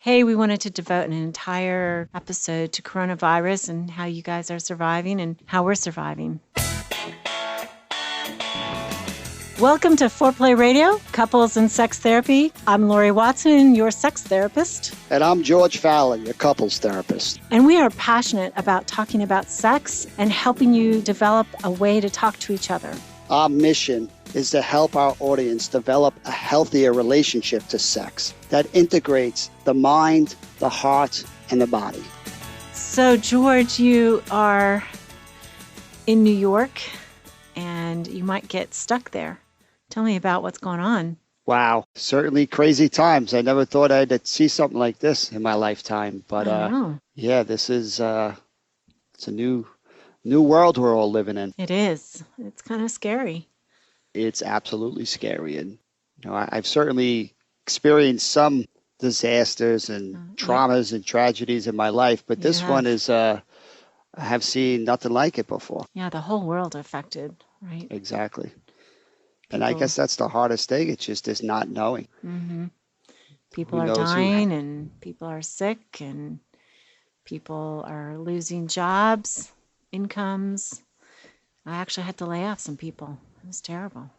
Hey, we wanted to devote an entire episode to coronavirus and how you guys are surviving and how we're surviving. Welcome to Foreplay Radio, Couples and Sex Therapy. I'm Laurie Watson, your sex therapist. And I'm George Fallon, your couples therapist. And we are passionate about talking about sex and helping you develop a way to talk to each other. Our mission is to help our audience develop a healthier relationship to sex that integrates the mind, the heart, and the body. So, George, you are in New York and you might get stuck there. Tell me about what's going on. Wow, certainly crazy times. I never thought I'd see something like this in my lifetime. But yeah, this is it's a new world we're all living in. It is. It's kind of scary. It's absolutely scary. And I've certainly experienced some disasters and traumas and tragedies in my life, but this one is I have seen nothing like it before. Yeah, the whole world affected, right? Exactly. And I guess that's the hardest thing. It's just this not knowing. Mm-hmm. People are dying and people are sick and people are losing jobs, incomes. I actually had to lay off some people. It was terrible.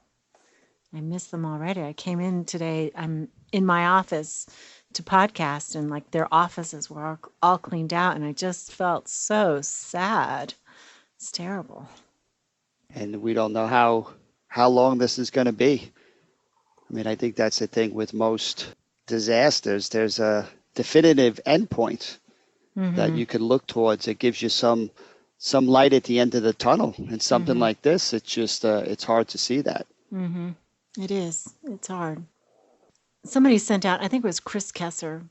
I miss them already. I came in today. I'm in my office to podcast and like their offices were all cleaned out and I just felt so sad. It's terrible. And we don't know how long this is going to be. I mean, I think that's the thing with most disasters. There's a definitive endpoint that you can look towards. It gives you some light at the end of the tunnel. And something like this, it's just, it's hard to see that. Mm-hmm. It is. It's hard. Somebody sent out, I think it was Chris Kesser.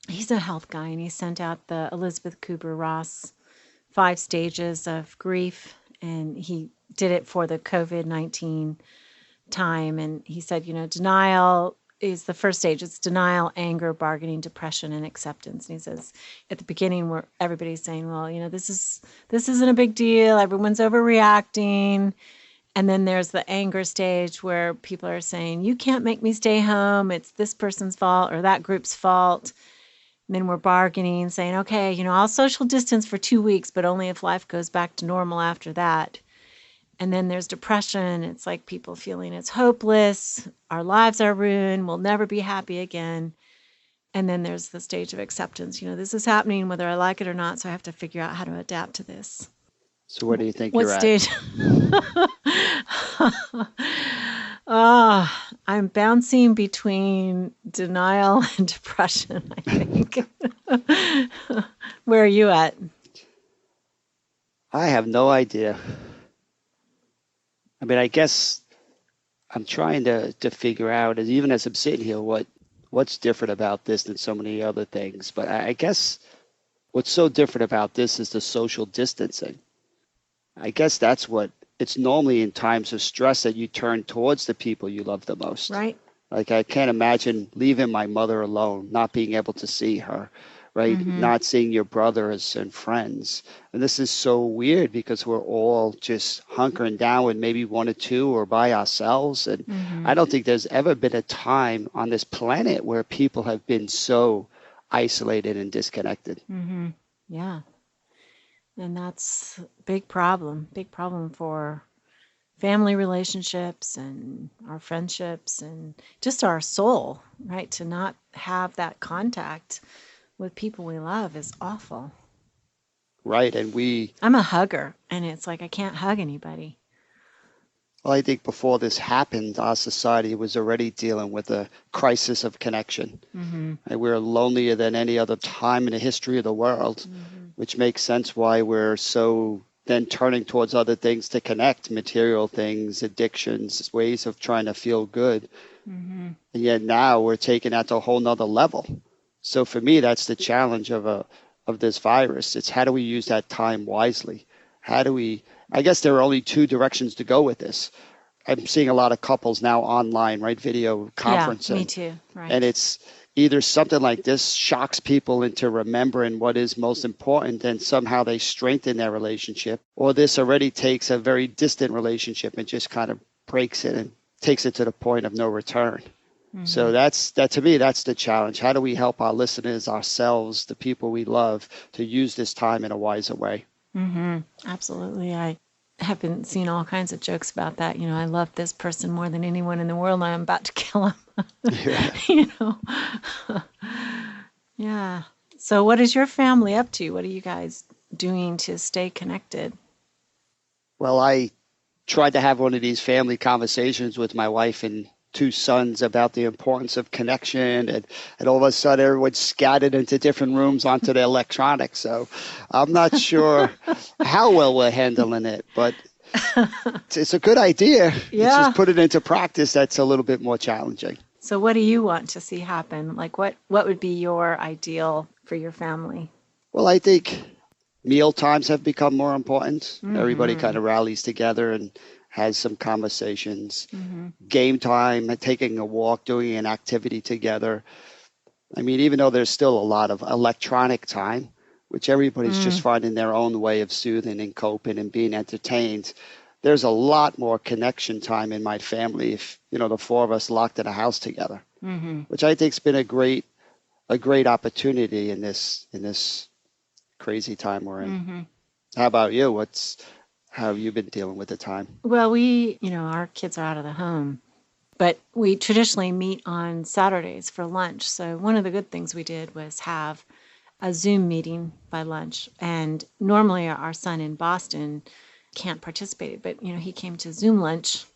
He's a health guy, and he sent out the Elizabeth Kubler-Ross 5 stages of grief, and he did it for the COVID-19 time. And he said, denial is the first stage. It's denial, anger, bargaining, depression, and acceptance. And he says at the beginning where everybody's saying, well, this isn't a big deal. Everyone's overreacting. And then there's the anger stage where people are saying, you can't make me stay home. It's this person's fault or that group's fault. And then we're bargaining, saying, okay, I'll social distance for 2 weeks, but only if life goes back to normal after that. And then there's depression. It's like people feeling it's hopeless. Our lives are ruined. We'll never be happy again. And then there's the stage of acceptance. This is happening whether I like it or not, so I have to figure out how to adapt to this. So where do you think you're at? What stage? I'm bouncing between denial and depression, I think. Where are you at? I have no idea. I mean, I guess I'm trying to figure out, even as I'm sitting here, what's different about this than so many other things. But I guess what's so different about this is the social distancing. I guess that's what it's normally in times of stress that you turn towards the people you love the most. Right. Like I can't imagine leaving my mother alone, not being able to see her, right? Not seeing your brothers and friends. And this is so weird because we're all just hunkering down with maybe one or two or by ourselves. And I don't think there's ever been a time on this planet where people have been so isolated and disconnected. Yeah. And that's a big problem for family relationships and our friendships and just our soul, right? To not have that contact with people we love is awful. Right. And I'm a hugger, and it's like I can't hug anybody. Well, I think before this happened, our society was already dealing with a crisis of connection. And we're lonelier than any other time in the history of the world, which makes sense why we're so then turning towards other things to connect, material things, addictions, ways of trying to feel good. And yet now we're taking that to a whole nother level. So for me, that's the challenge of this virus. It's how do we use that time wisely? I guess there are only 2 directions to go with this. I'm seeing a lot of couples now online, right? Video conferencing. Yeah, me too. Right. And it's either something like this shocks people into remembering what is most important and somehow they strengthen their relationship, or this already takes a very distant relationship and just kind of breaks it and takes it to the point of no return. So that to me, that's the challenge. How do we help our listeners, ourselves, the people we love, to use this time in a wiser way? Absolutely. I have been seeing all kinds of jokes about that. I love this person more than anyone in the world. I'm about to kill him. Yeah. you know. Yeah. So what is your family up to? What are you guys doing to stay connected? Well, I tried to have one of these family conversations with my wife and two sons about the importance of connection, and all of a sudden everyone's scattered into different rooms onto their electronics. So I'm not sure how well we're handling it, but it's a good idea. It's Yeah. just put it into practice that's a little bit more challenging. So what do you want to see happen? Like what would be your ideal for your family? Well, I think meal times have become more important. Everybody kind of rallies together and has some conversations. Game time, taking a walk, doing an activity together. I mean, even though there's still a lot of electronic time, which everybody's just finding their own way of soothing and coping and being entertained, there's a lot more connection time in my family if, the four of us locked in a house together, which I think's been a great opportunity in this crazy time we're in. How about you? How have you been dealing with the time? Well, our kids are out of the home, but we traditionally meet on Saturdays for lunch. So one of the good things we did was have a Zoom meeting by lunch. And normally our son in Boston can't participate, but he came to Zoom lunch.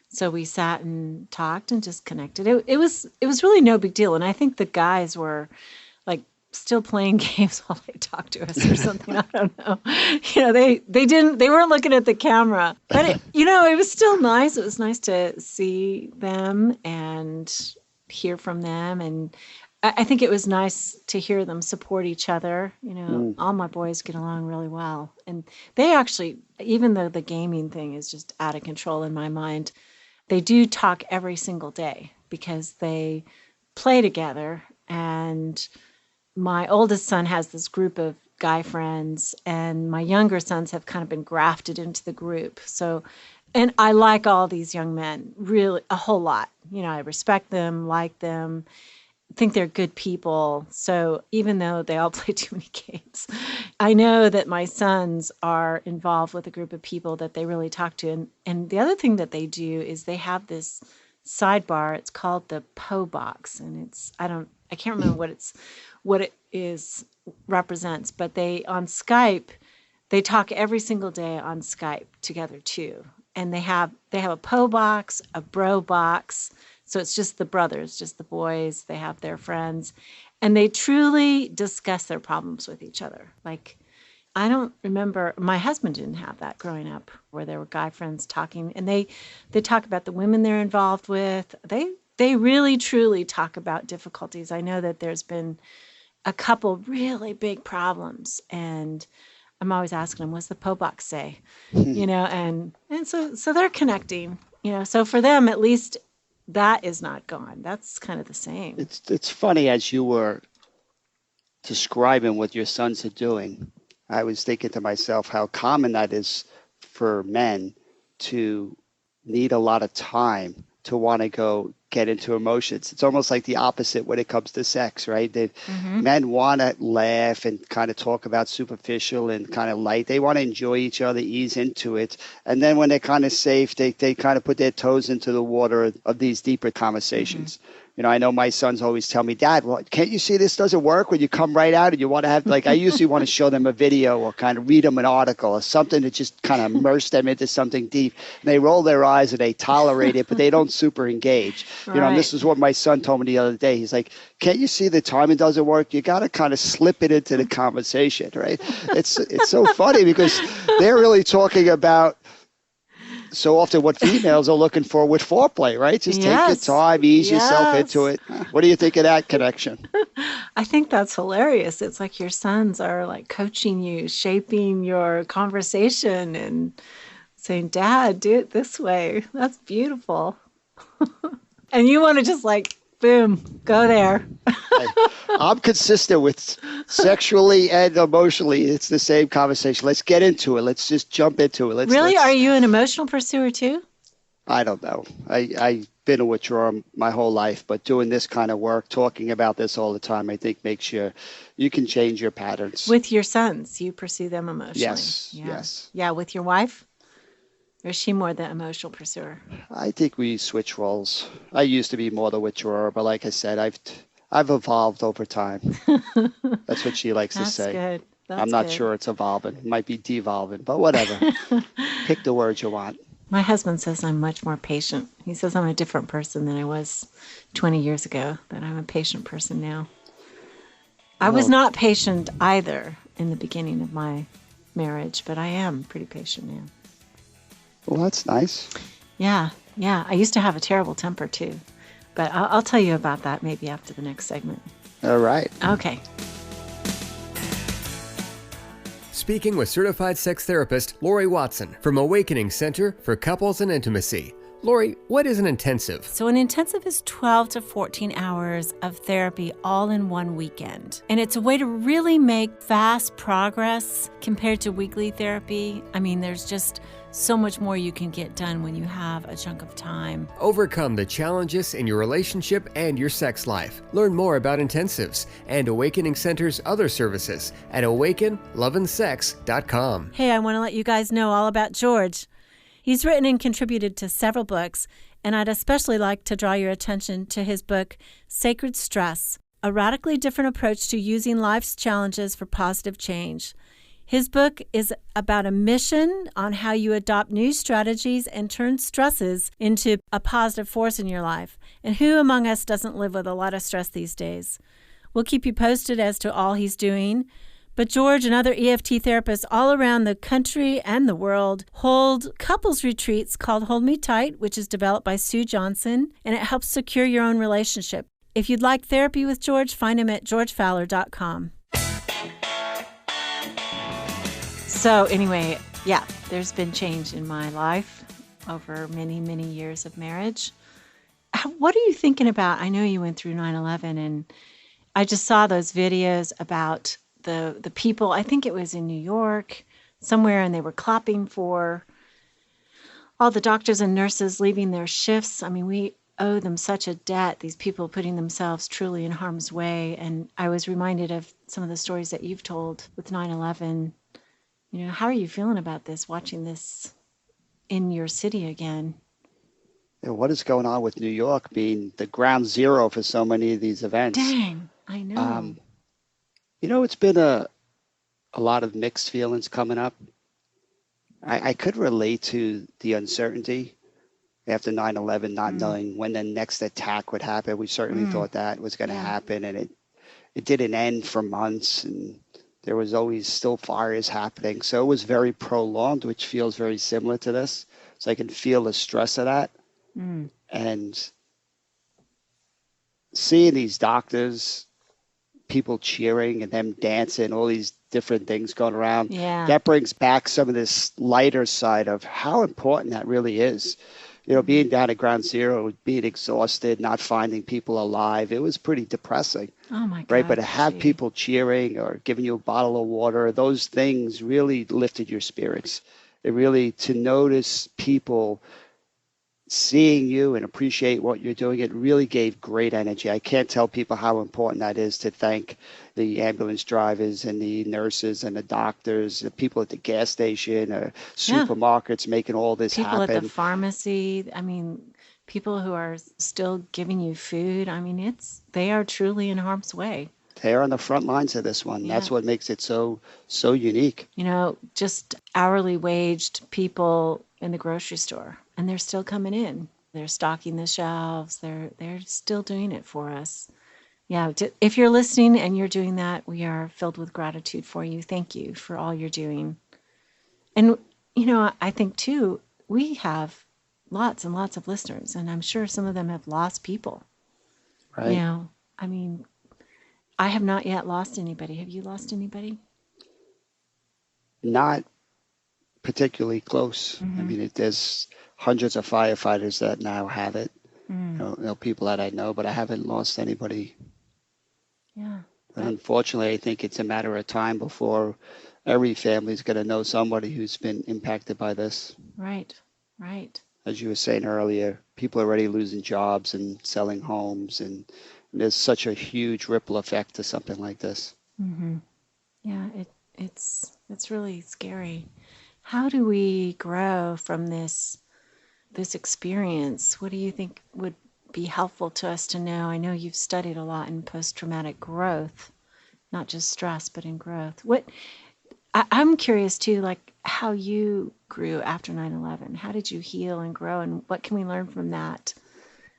So we sat and talked and just connected. It was really no big deal. And I think the guys were like still playing games while they talked to us or something. I don't know. They weren't looking at the camera, but it was still nice. It was nice to see them and hear from them. And I think it was nice to hear them support each other. All my boys get along really well. And they actually, even though the gaming thing is just out of control in my mind, they do talk every single day because they play together. And my oldest son has this group of guy friends, and my younger sons have kind of been grafted into the group. So, and I like all these young men really a whole lot. I respect them, like them, think they're good people. So even though they all play too many games, I know that my sons are involved with a group of people that they really talk to. And the other thing that they do is they have this sidebar. It's called the Po Box, and I can't remember what it is represents, but on Skype, they talk every single day on Skype together too. And they have a Po Box, a Bro Box. So it's just the brothers, just the boys. They have their friends, and they truly discuss their problems with each other. Like, I don't remember, my husband didn't have that growing up, where there were guy friends talking, and they talk about the women they're involved with. They really, truly talk about difficulties. I know that there's been a couple really big problems, and I'm always asking them, what's the Po Box say? And so they're connecting, so for them, at least, that is not gone. That's kind of the same. It's funny, as you were describing what your sons are doing, I was thinking to myself how common that is for men to need a lot of time to want to go get into emotions. It's almost like the opposite when it comes to sex, right? Men want to laugh and kind of talk about superficial and kind of light. They want to enjoy each other, ease into it. And then when they're kind of safe, they kind of put their toes into the water of these deeper conversations. I know my sons always tell me, Dad, well, can't you see this doesn't work when you come right out and you want to have, I usually want to show them a video or kind of read them an article or something to just kind of immerse them into something deep. And they roll their eyes and they tolerate it, but they don't super engage. Right. And this is what my son told me the other day. He's like, can't you see the timing doesn't work? You got to kind of slip it into the conversation, right? It's so funny because they're really talking about so often what females are looking for with foreplay, right? Just take your time, ease yourself into it. What do you think of that connection? I think that's hilarious. It's like your sons are like coaching you, shaping your conversation and saying, Dad, do it this way. That's beautiful. And you want to just boom, go there. I'm consistent with sexually and emotionally. It's the same conversation. Let's get into it. Let's just jump into it. Really? Are you an emotional pursuer too? I don't know. I've been a withdrawer my whole life, but doing this kind of work, talking about this all the time, I think makes you can change your patterns. With your sons, you pursue them emotionally. Yes, Yeah. yes. Yeah, with your wife? Or is she more the emotional pursuer? I think we switch roles. I used to be more the withdrawer, but like I said, I've evolved over time. That's what she likes to That's say. good. I'm That's not good. sure it's evolving. It might be devolving, but whatever. Pick the words you want. My husband says I'm much more patient. He says I'm a different person than I was 20 years ago, that I'm a patient person now. I was Well, not patient either in the beginning of my marriage, but I am pretty patient now. well, that's nice. Yeah, yeah. I used to have a terrible temper too, but I'll tell you about that maybe after the next segment. All right. Okay. Speaking with certified sex therapist Laurie Watson from Awakening Center for Couples and Intimacy. Laurie, what is an intensive? So, an intensive is 12 to 14 hours of therapy all in one weekend. And it's a way to really make fast progress compared to weekly therapy. I mean, there's just so much more you can get done when you have a chunk of time. Overcome the challenges in your relationship and your sex life. Learn more about intensives and Awakening Center's other services at awakenloveandsex.com. Hey, I want to let you guys know all about George. He's written and contributed to several books, and I'd especially like to draw your attention to his book, Sacred Stress, a radically different approach to using life's challenges for positive change. His book is about a mission on how you adopt new strategies and turn stresses into a positive force in your life. And who among us doesn't live with a lot of stress these days? We'll keep you posted as to all he's doing. But George and other EFT therapists all around the country and the world hold couples retreats called Hold Me Tight, which is developed by Sue Johnson, and it helps secure your own relationship. If you'd like therapy with George, find him at georgefowler.com. So, anyway, yeah, there's been change in my life over many, many years of marriage. What are you thinking about? I know you went through 9/11, and I just saw those videos about the people. I think it was in New York somewhere, and they were clapping for all the doctors and nurses leaving their shifts. I mean, we owe them such a debt, these people putting themselves truly in harm's way. And I was reminded of some of the stories that you've told with 9/11. You know, how are you feeling about this, watching this in your city again? What is going on with New York being the ground zero for so many of these events? Dang, I know. It's been a lot of mixed feelings coming up. I could relate to the uncertainty after 9/11, not knowing when the next attack would happen. We certainly thought that was going to happen, and it didn't end for months, and there was always still fires happening. So it was very prolonged, which feels very similar to this. So I can feel the stress of that. And seeing these doctors, people cheering and them dancing, all these different things going around, Yeah. that brings back some of this lighter side of how important that really is. Being down at ground zero, being exhausted, not finding people alive, it was pretty depressing, Oh my God. right? But to have gee. people cheering or giving you a bottle of water, those things really lifted your spirits. It really, to notice people seeing you and appreciate what you're doing, it really gave great energy. I can't tell people how important that is to thank the ambulance drivers and the nurses and the doctors, the people at the gas station or supermarkets making all this People at the happen. pharmacy. I mean, people who are still giving you food. I mean, they are truly in harm's way. They're on the front lines of this one. Yeah. That's what makes it so unique. You know, just hourly waged people in the grocery store, and they're still coming in. They're stocking the shelves. They're still doing it for us. Yeah, if you're listening and you're doing that, we are filled with gratitude for you. Thank you for all you're doing. And I think too, we have lots and lots of listeners, and I'm sure some of them have lost people. Right. I mean, I have not yet lost anybody. Have you lost anybody? Not particularly close. I mean, there's hundreds of firefighters that now have it. People that I know, but I haven't lost anybody. Yeah. But unfortunately, I think it's a matter of time before every family's going to know somebody who's been impacted by this. Right. Right. As you were saying earlier, people are already losing jobs and selling homes, and there's such a huge ripple effect to something like this. Yeah, it's really scary. How do we grow from this experience? What do you think would be helpful to us to know? I know you've studied a lot in post-traumatic growth, not just stress, but in growth. I'm curious too, like how you grew after 9/11. How did you heal and grow, and what can we learn from that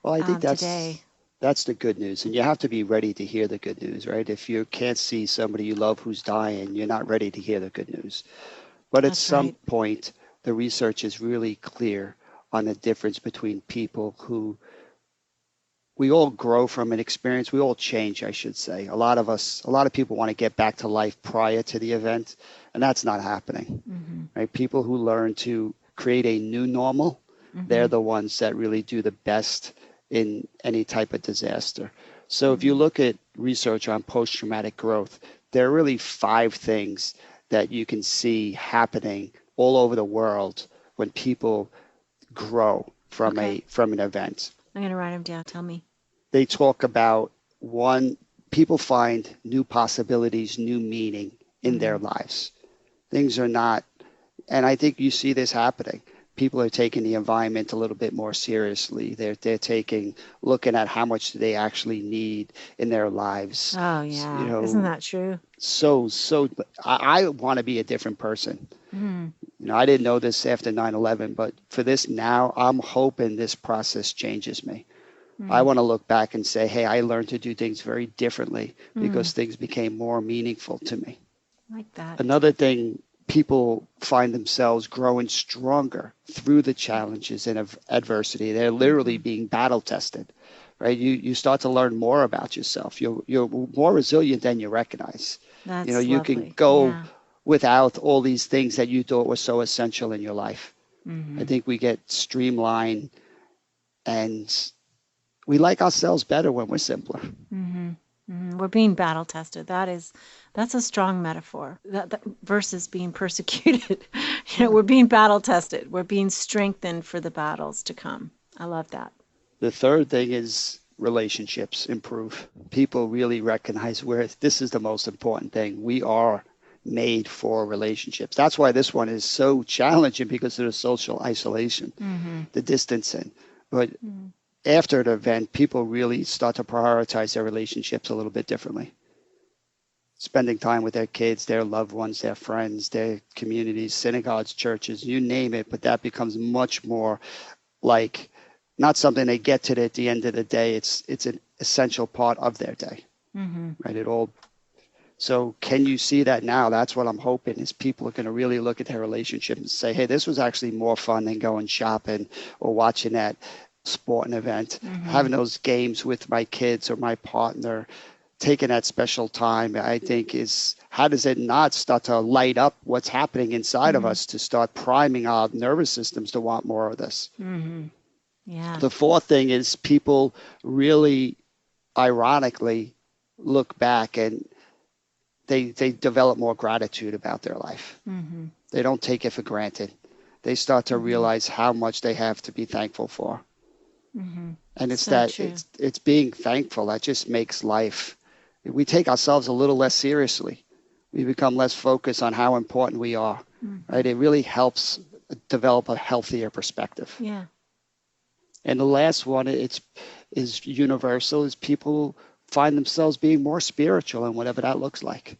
Well, I think today? that's the good news, and you have to be ready to hear the good news, right? If you can't see somebody you love who's dying, you're not ready to hear the good news. But at That's some right. point, the research is really clear on the difference between people who we all grow from an experience. We all change, I should say. A lot of people want to get back to life prior to the event, and that's not happening, right? People who learn to create a new normal, they're the ones that really do the best in any type of disaster. So if you look at research on post-traumatic growth, there are really 5 things that you can see happening all over the world when people grow Okay. from an event. I'm going to write them down. Tell me. They talk about one, people find new possibilities, new meaning in their lives. Things are not, and I think you see this happening. People are taking the environment a little bit more seriously. They're looking at how much do they actually need in their lives. Oh, You yeah. Isn't know, that true? I want to be a different person. I didn't know this after 9/11, but for this now, I'm hoping this process changes me. I want to look back and say, hey, I learned to do things very differently because things became more meaningful to me. Like that. Another thing, people find themselves growing stronger through the challenges and of adversity. They're literally being battle tested, right? You start to learn more about yourself. You're more resilient than you recognize. That's You can lovely. go Yeah. without all these things that you thought were so essential in your life. I think we get streamlined and we like ourselves better when we're simpler. We're being battle tested. That's a strong metaphor. That versus being persecuted. Yeah. We're being battle tested. We're being strengthened for the battles to come. I love that. The third thing is relationships improve. People really recognize where this is the most important thing. We are made for relationships. That's why this one is so challenging because of the social isolation, the distancing. But after an event, people really start to prioritize their relationships a little bit differently. Spending time with their kids, their loved ones, their friends, their communities, synagogues, churches, you name it, but that becomes much more like not something they get to at the end of the day. It's an essential part of their day, right? So can you see that now? That's what I'm hoping is people are going to really look at their relationship and say, hey, this was actually more fun than going shopping or watching that sporting event, having those games with my kids or my partner, taking that special time, I think is how does it not start to light up what's happening inside of us to start priming our nervous systems to want more of this? Yeah. The fourth thing is people really ironically look back and they develop more gratitude about their life. They don't take it for granted. They start to realize how much they have to be thankful for. And it's So that true. it's being thankful that just makes life. We take ourselves a little less seriously. We become less focused on how important we are. Right? It really helps develop a healthier perspective. Yeah. And the last one, is universal, is people find themselves being more spiritual and whatever that looks like.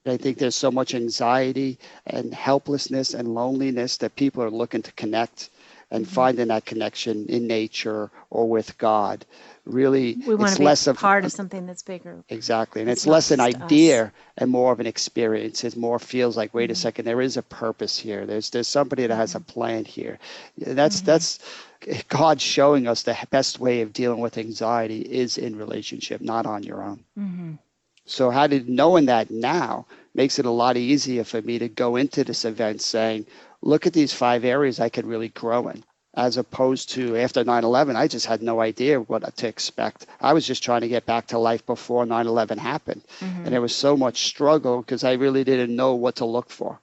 I think there's so much anxiety and helplessness and loneliness that people are looking to connect and finding that connection in nature or with God. Really, We want it's to be less of part of something that's bigger. exactly, and It's it's not less an just us. idea and more of an experience. It more feels like, wait a second, there is a purpose here. There's somebody that has a plan here. That's God showing us the best way of dealing with anxiety is in relationship, not on your own. So knowing that now makes it a lot easier for me to go into this event saying, look at these 5 areas I could really grow in. As opposed to after 9/11, I just had no idea what to expect. I was just trying to get back to life before 9/11 happened. And there was so much struggle because I really didn't know what to look for.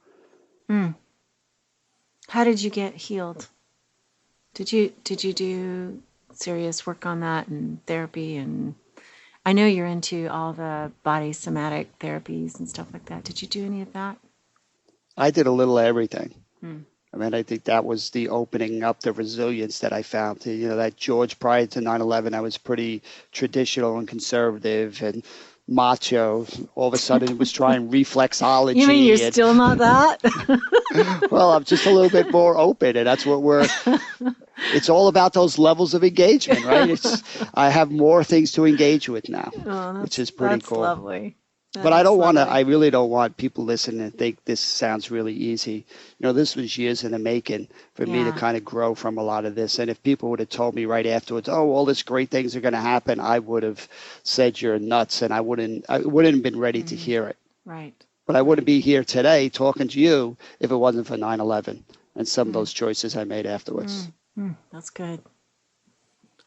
How did you get healed? Did you do serious work on that and therapy? And I know you're into all the body somatic therapies and stuff like that. Did you do any of that? I did a little of everything. Hmm. I mean, I think that was the opening up, the resilience that I found. You know, that George prior to 9/11, I was pretty traditional and conservative and macho. All of a sudden, it was trying reflexology. You mean you're and, still not that? well, I'm just a little bit more open, and that's what it's all about those levels of engagement, right? I have more things to engage with now, which is pretty that's cool. Lovely. But I really don't want people listening to think this sounds really easy. You know, this was years in the making for me to kind of grow from a lot of this. And if people would have told me right afterwards, oh, all these great things are going to happen, I would have said you're nuts, and I wouldn't have been ready to hear it. Right. But I wouldn't be here today talking to you if it wasn't for 9/11 and some of those choices I made afterwards. That's good.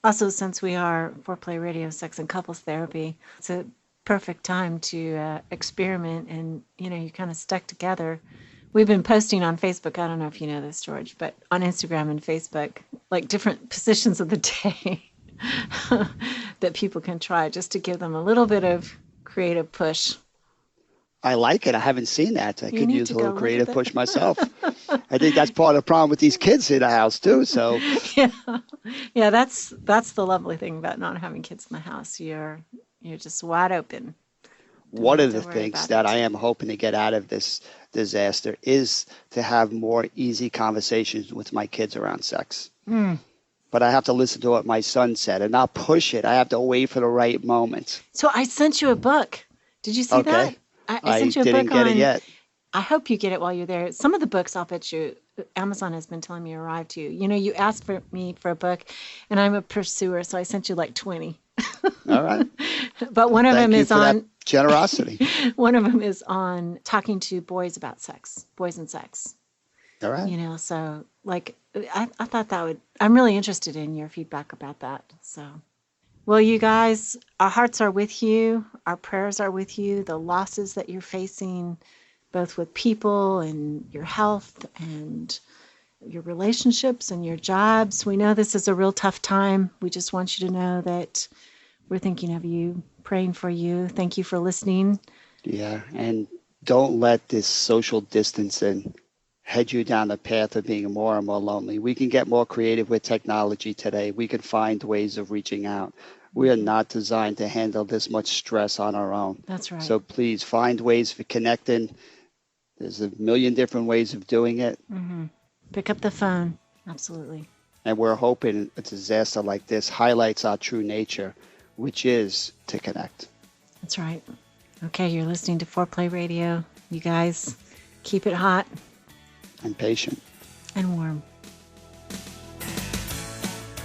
Also, since we are Foreplay Radio, Sex and Couples Therapy, it's a perfect time to experiment, and you kind of stuck together. We've been posting on Facebook, I don't know if you know this, George, but on Instagram and Facebook, like different positions of the day that people can try just to give them a little bit of creative push. I like it. I haven't seen that. I could use a little creative push it. myself. I think that's part of the problem with these kids in the house too. So yeah, that's the lovely thing about not having kids in the house. You're just wide open. One of the things that I am hoping to get out of this disaster is to have more easy conversations with my kids around sex. But I have to listen to what my son said and not push it. I have to wait for the right moment. So I sent you a book. Did you see that? I sent you a book didn't get it yet. I hope you get it while you're there. Some of the books, I'll bet you, Amazon has been telling me arrived to you. You asked me for a book, and I'm a pursuer, so I sent you like 20. All right. But one of them is on that generosity. One of them is on talking to boys about sex, boys and sex. All right. So like I thought that would. I'm really interested in your feedback about that. So. Well, you guys, our hearts are with you. Our prayers are with you. The losses that you're facing, both with people and your health and your relationships and your jobs. We know this is a real tough time. We just want you to know that we're thinking of you, praying for you. Thank you for listening. Yeah, and don't let this social distancing head you down the path of being more and more lonely. We can get more creative with technology today. We can find ways of reaching out. We are not designed to handle this much stress on our own. That's right. So please find ways for connecting. There's a million different ways of doing it. Mm-hmm. Pick up the phone. Absolutely. And we're hoping a disaster like this highlights our true nature, which is to connect. That's right. Okay, you're listening to Foreplay Radio. You guys, keep it hot. And patient. And warm.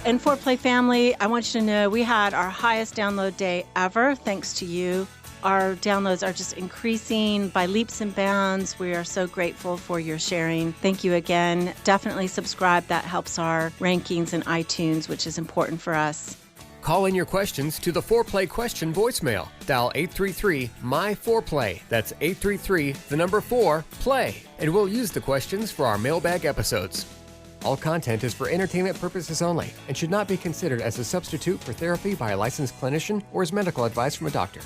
And Foreplay family, I want you to know we had our highest download day ever, thanks to you. Our downloads are just increasing by leaps and bounds. We are so grateful for your sharing. Thank you again. Definitely subscribe. That helps our rankings in iTunes, which is important for us. Call in your questions to the Foreplay question voicemail. Dial 833-MY-4PLAY. That's 833-4-PLAY. And we'll use the questions for our mailbag episodes. All content is for entertainment purposes only and should not be considered as a substitute for therapy by a licensed clinician or as medical advice from a doctor.